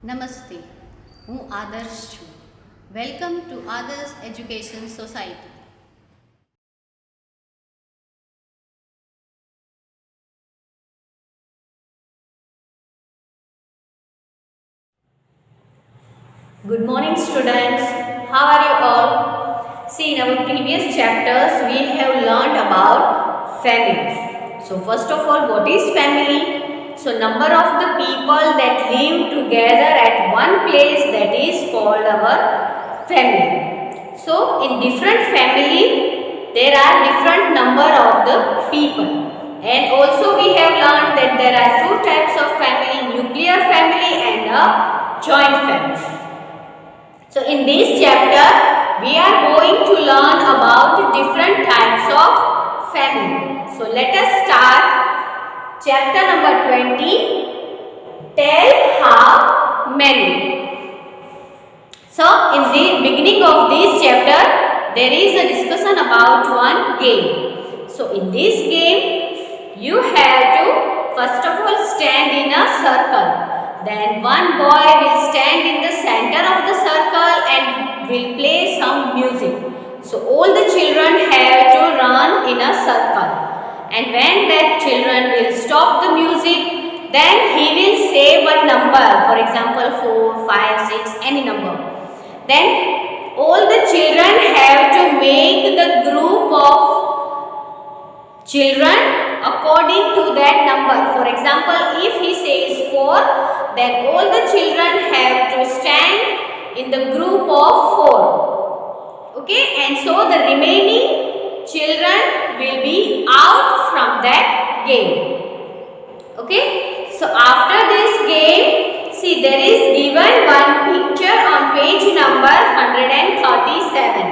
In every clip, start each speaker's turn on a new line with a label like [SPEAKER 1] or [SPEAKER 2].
[SPEAKER 1] નમસ્તે, હું આદર્શ છું. વેલકમ ટુ આદર્શ education society.
[SPEAKER 2] Good morning students, how are you all? See, in our previous chapters we have learned about family. So first of all, what is family? So number of the people that live together at one place, that is called our family. So in different family there are different number of the people, and also we have learned that there are two types of family, nuclear family and a joint family. So in this chapter we are going to learn about different types of family. So let us start chapter number 20. Tell how many. So in the beginning of this chapter there is a discussion about one game. So in this game you have to first of all stand in a circle. Then one boy will stand in the center of the circle and will play some music. So all the children have to run in a circle, and when that children will stop the music, then he will say one number, for example 4, 5, 6, any number. Then all the children have to make the group of children according to that number. For example, if he says 4, then all the children have to stand in the group of 4. Okay, and so the remaining children will be out from that game. Okay, so after this game, see, there is given one picture on page number 137.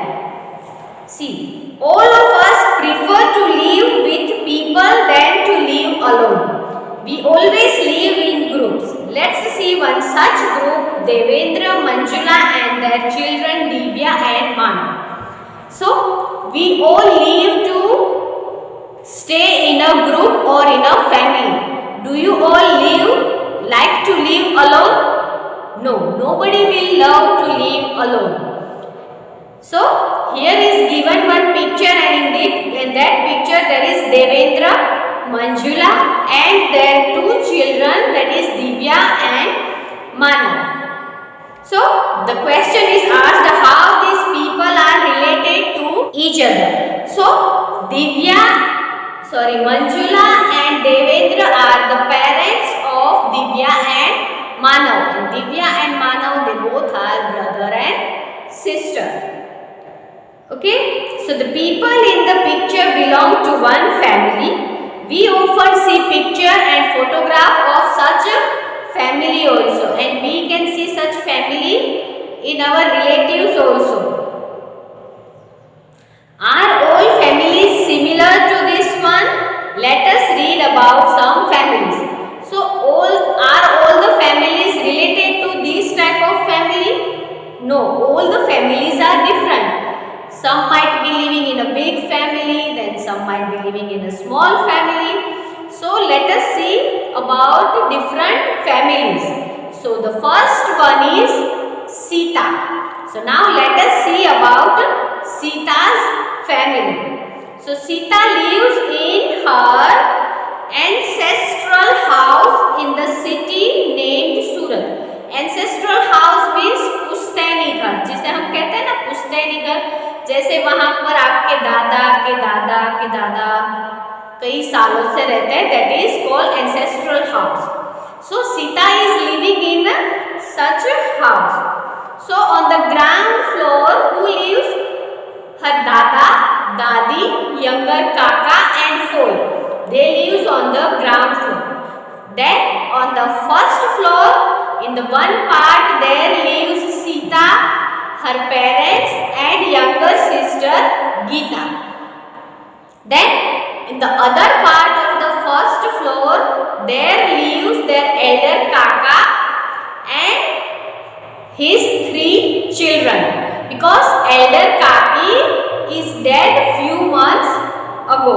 [SPEAKER 2] See, all of us prefer to live with people than to live alone. We always live in groups. Let's see one such group, Devendra, Manjula and their children Divya and Manu. So we all live to stay in a group or in a family. Do you all like to live alone? No, nobody will love to live alone. So here is given one picture, and in that picture there is Devendra, Manjula and their two children, that is Divya and Manu. So the question is asked, how these people are related to each other. So Manjula and Devendra are the parents of Divya and Manu. And Divya and Manu, they both are brother and sister. Okay, so the people in the picture belong to one family. We often see picture and photograph of such a family also, and we can see such family in our relatives also. Are all families similar to this one? Let us read about some families. So are all the families related to this type of family? No, all the families are different. Some might be living in a big family, then some might be living in a small family. So let us see about different families. So the first one is Sita. So now let us see about Sita's family. So Sita lives in her ancestral house in the city named Surat. Ancestral house means पुश्तैनी घर, जिसे हम कहते हैं ना पुश्तैनी घर, जैसे वहां पर आपके दादा के दादा के दादा कई सालों से रहते हैं, that is called ancestral house. So Sita is living in such a house. So on the ground floor who lives? Her dada, dadi, younger kaka and four. They live on the ground floor. Then on the first floor, in the one part, there lives Sita, her parents and younger sister Geeta. Then in the other part of the first floor, there lives their elder kaka and his 3 children, because elder kaki is dead few months ago.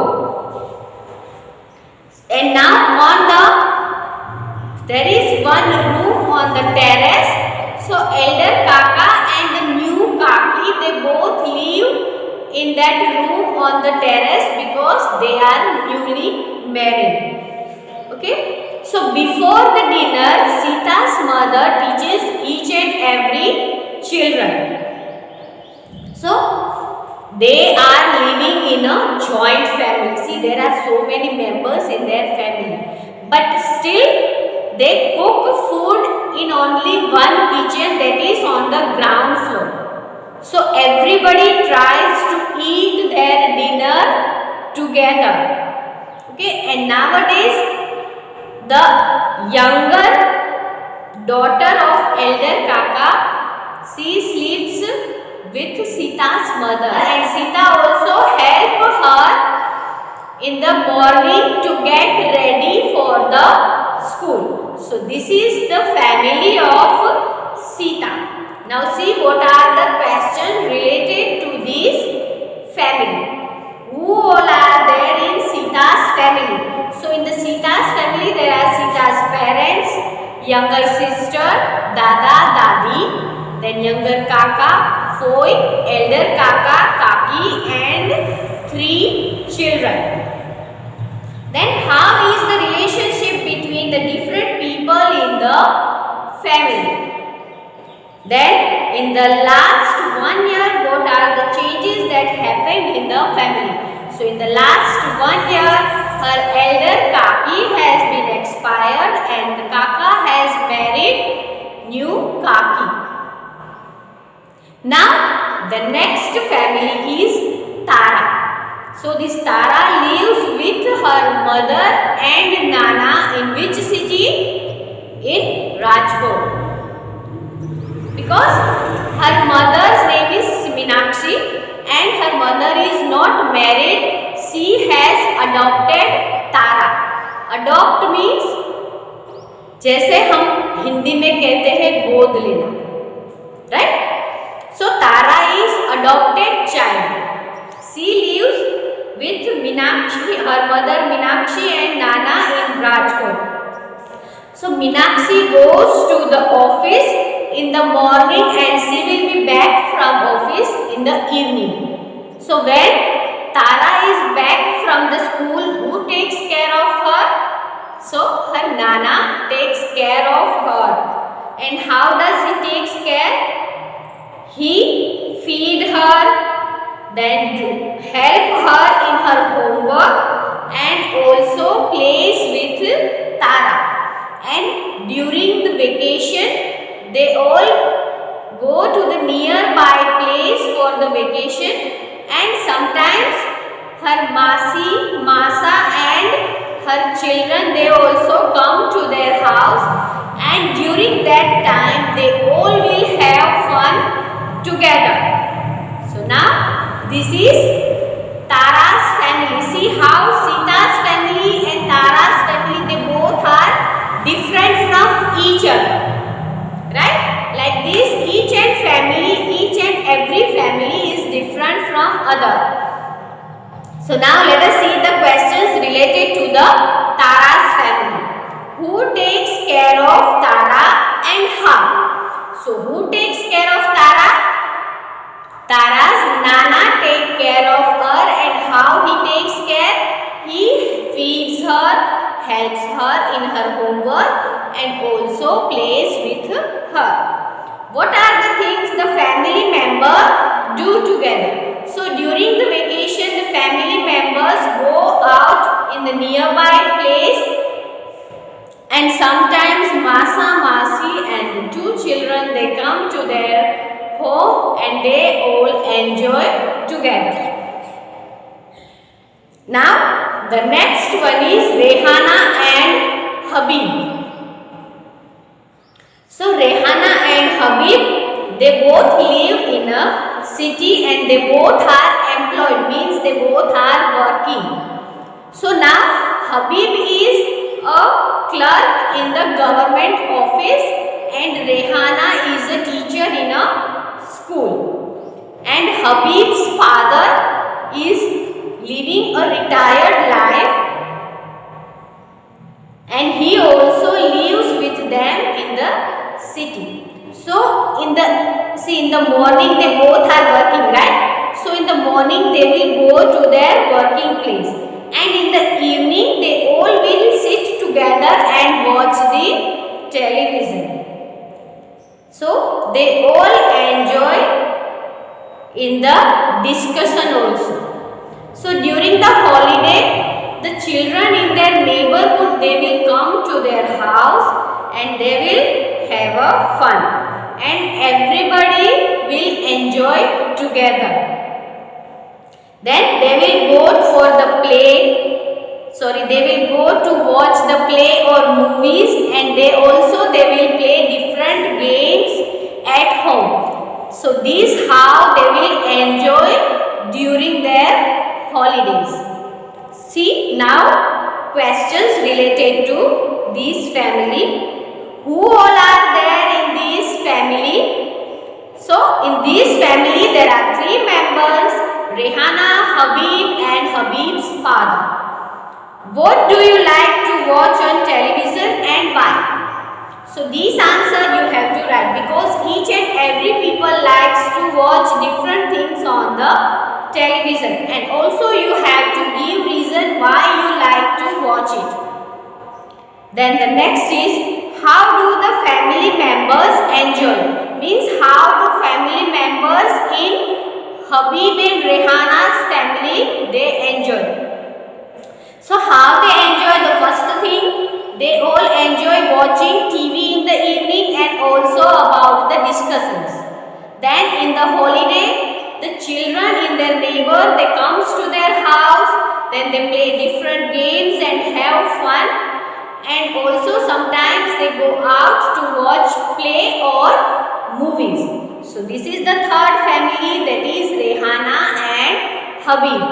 [SPEAKER 2] And now there is one room on the terrace that room on the terrace because they are newly married. Okay. So before the dinner, Sita's mother teaches each and every children. So they are living in a joint family. See, there are so many members in their family, but still they cook food in only one kitchen, that is on the ground floor. So everybody tries to eat their dinner together. Okay, and nowadays the younger daughter of elder Kaka, she sleeps with Sita's mother, and Sita also help her in the morning to get ready for the school. So this is the family of Sita. Now see what are the questions related to this family. Who all are there in Sita's family? So in the Sita's family there are Sita's parents, younger sister, Dada, Dadi, then younger Kaka, Foi, elder Kaka, Kaki, and 3 children. Then how is the relationship between the different people in the family? Then in the last 1 year, what are the changes that happened in the family? So in the last 1 year, her elder Kaki has been expired and Kaka has married new Kaki. Now the next family is Tara. So this Tara lives with her mother and Nana in which city? In Rajkot. Because her mother's name is Meenakshi and her mother is not married, she has adopted Tara. Adopt means जैसे हम हिंदी में कहते हैं गोद लेना, right? So Tara is adopted child. She lives with Meenakshi, her mother Meenakshi and Nana in Rajkot. So Meenakshi goes to the office in the morning and she will be back from office in the evening. So when Tara is back from the school, who takes care of her? So her Nana takes care of her. And how does he takes care? He feed her, then help her in her homework and also plays with Tara. And during the vacation, they all go to the nearby place for the vacation, and sometimes her Masi, Masa and her children, they also come to their house, and during that time they all will have fun together. So now this is Tara's family. See how Sita's family and Tara's family, they both are different from each other, right? Like this, each and every family is different from other. So now let us see the questions related to the Tara's family. Who takes care of Tara and how? So who takes care of Tara? Tara's Nana takes care of her, and how he takes care? He feeds her, helps her in her homework and also plays with her. What are the things the family member do together? So during the vacation, the family members go out in the nearby place, and sometimes Masa, Masi and the 2 children, they come to their home and they all enjoy together. Now the next one is Rehana and Habib. So Rehana and Habib, they both live in a city and they both are employed, means they both are working. So now Habib is a clerk in the government office and Rehana is a teacher in a school. And Habib's father is living a retired life and he also lives with them in the city. So in the morning they both are working, right? So in the morning they will go to their working place, and in the evening they all will sit together and watch the television. So they all enjoy in the discussion also. So during the holiday, the children in their neighborhood, they will come to their house and they will have a fun, and everybody will enjoy together. Then they will go for the play, they will go to watch the play or movies, and they will play different games at home. So this how they will enjoy during their holidays. See now questions related to this family. Who all are there in this family? So in this family there are 3 members: Rehana, Habib and Habib's father. What do you like to watch on television and why? So these answer you have to write, because each and every people likes to watch different things on the television, and also you have to give reason why you like to watch it. Then the next is, how do the family members enjoy? Means how do family members in Habib and Rehana's family they enjoy. So how they enjoy? The first thing, they all enjoy watching TV in the evening and also about the discussions. Then in the holiday, the children in their neighbor, they comes to their house, then they play different games and have fun, and also sometimes they go out to watch play or movies. So this is the third family, that is Rehana and Habib.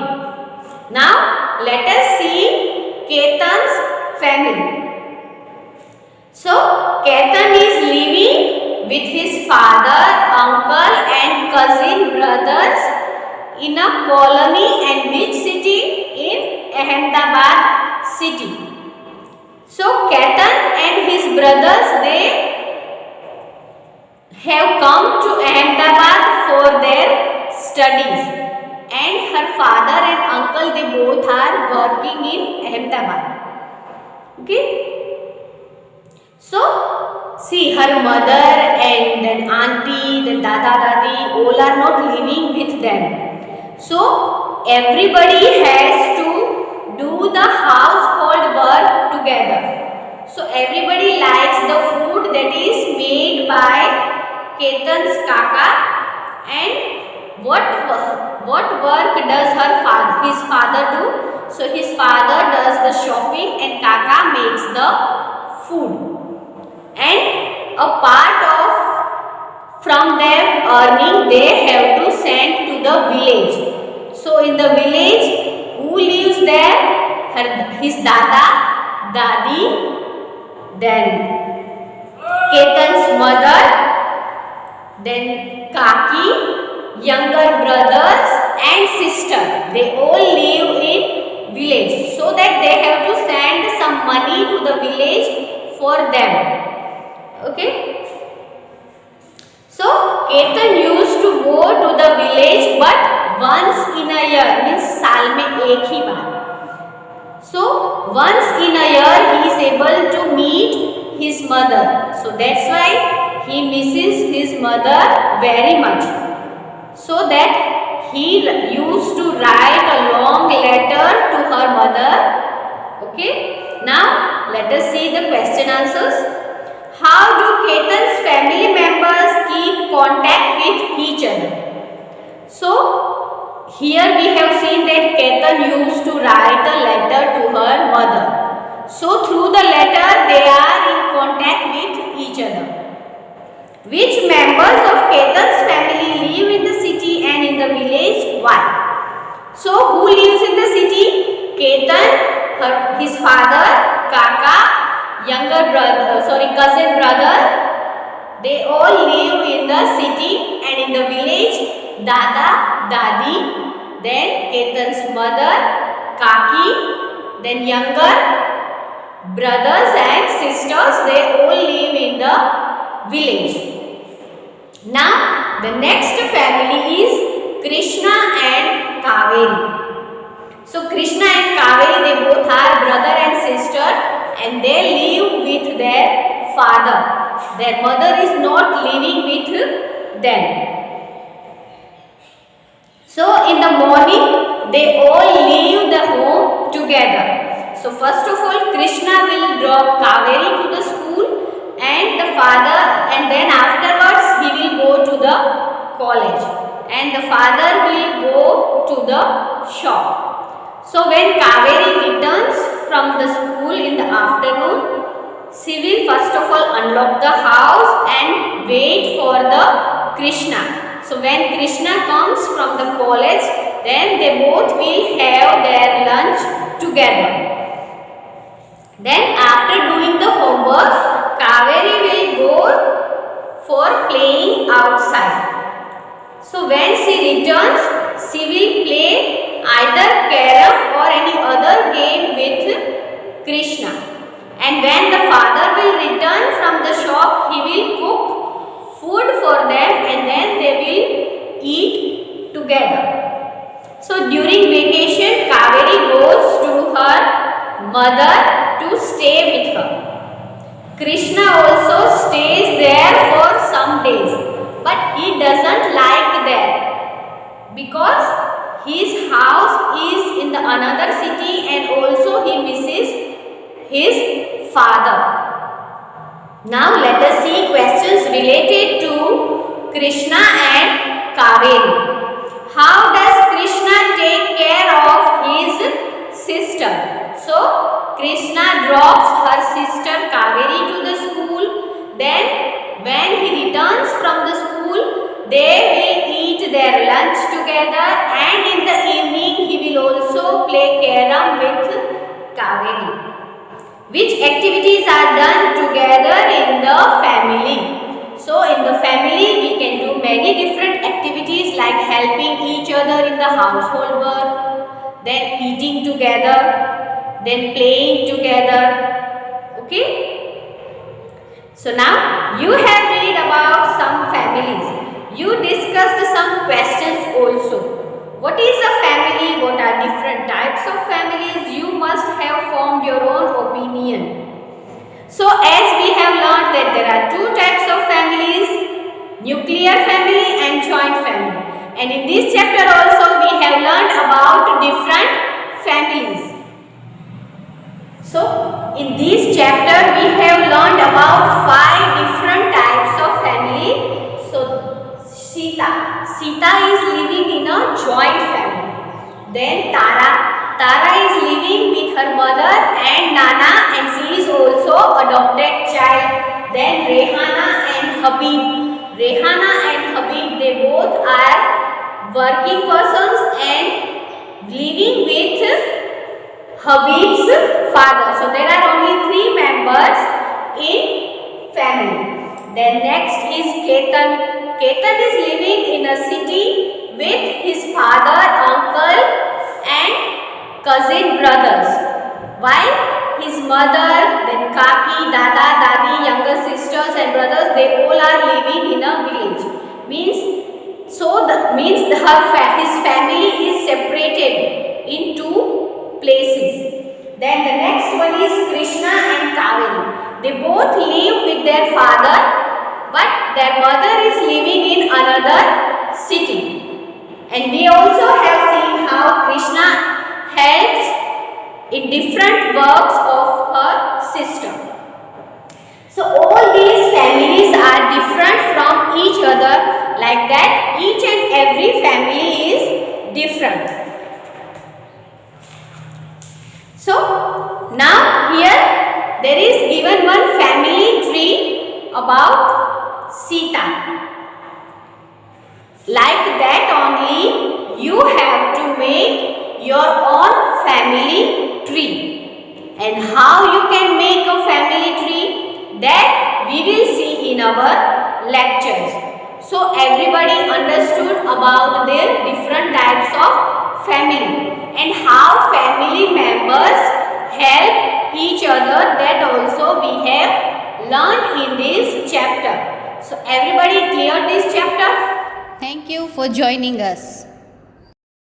[SPEAKER 2] Now let us see Ketan's family. So Ketan is living with his father, uncle and cousin brothers in a colony, and which city? In Ahmedabad city. So Ketan and his brothers, they have come to Ahmedabad for their studies, and her father and uncle, they both are working in Ahmedabad. Okay. So see, her mother and then auntie, then dada dadi, all are not living with them. So everybody has to do the household work together. So everybody likes the food that is made by Ketan's kaka, and what work does his father do? So his father does the shopping and kaka makes the food, and a part of from their earning they have to send to the village. So in the village, who lives there? His dada, dadi, then Ketan's mother, then kaki, younger brothers and sister. They all live in village, so that they have to send some money to the village for them. Okay. So Ketan used to go to the village, but once in a year, means साल में एक ही बार. So once in a year he is able to meet his mother. So that's why he misses his mother very much. So that he used to write a long letter to her mother. Okay. Now let us see the question answers. How do Ketan's family members keep contact with each other? So here we have seen that Ketan used to write a letter to her mother. So through the letter they are in contact with each other. Which members of Ketan's family live in the city and in the village? Why? So who lives in the city? Ketan, his father, kaka, younger brother, cousin brother. They all live in the city, and in the village, dada, dadi, then Ketan's mother, kaki, then younger brothers and sisters. They all live in the village. Now the next family is Krishna and Kaveri. So Krishna and Kaveri, they both are brother and sister, and they live with their father. Their mother is not living with them. So in the morning, they all leave the home together. So first of all, Krishna will drop Kaveri to the school and the father, and then afterwards he will go to the college, and the father will go to the shop. So when Kaveri returns from the school in the afternoon, she will first of all unlock the house and wait for the Krishna. So when Krishna comes from the college, then they both will have their lunch together. Then after doing the homework, Kaveri will go for playing outside. So when she returns, she will play either carom or any other game with Krishna. And when the father will return from the shop, he will cook food for them and then they will eat together. So during vacation, Kaveri goes to her mother to stay with her. Krishna also stays there for some days, but he doesn't like that because his house is in the another city and also he misses his father. Now let us see questions related to Krishna and Kaveri. How does Krishna take care of his sister? So Krishna drops her sister Kaveri to the school. Then when he returns from the school, they will eat their lunch together, and in the evening he will also play carom with Kaveri. Which activities are done together in the family? So in the family we can do many different activities like helping each other in the household work, then eating together, then playing together. Okay? So now you have read about some families. You discussed some questions also. What is a family? What are different types of families? You must have formed your own opinion. So as we have learned that there are two types of families, nuclear family and joint family. And in this chapter also we have learned about different families. So in this chapter we have learned about 5 different types of family. So Sita is living in a joint family. Then Tara is living with her mother and Nana, and she is also adopted child. Then Rehana and Habib. Rehana and Habib, they both are working persons and living with Habib's father. So there are only 3 members in family. Then next is Ketan. Ketan is living in a city with his father, uncle and cousin brothers. While his mother, then Kaki, Dada, Dadi, younger sisters and brothers, they all are living in a village. His family is separated in 2 places. Then the next one is Krishna and Kaveri. They both live with their father, but their mother is living in another city. And we also have seen how Krishna helps in different works of her sister. So all these families are different from each other. Like that, each and every family is different. So now here there is given one family tree about Sita. Like that only you have to make your own family tree. And how you can make a family tree, that we will see in our lectures. So everybody understood about their different types of family and how family members help each other, that also we have learned in this chapter. So everybody clear this chapter?
[SPEAKER 1] Thank you for joining us.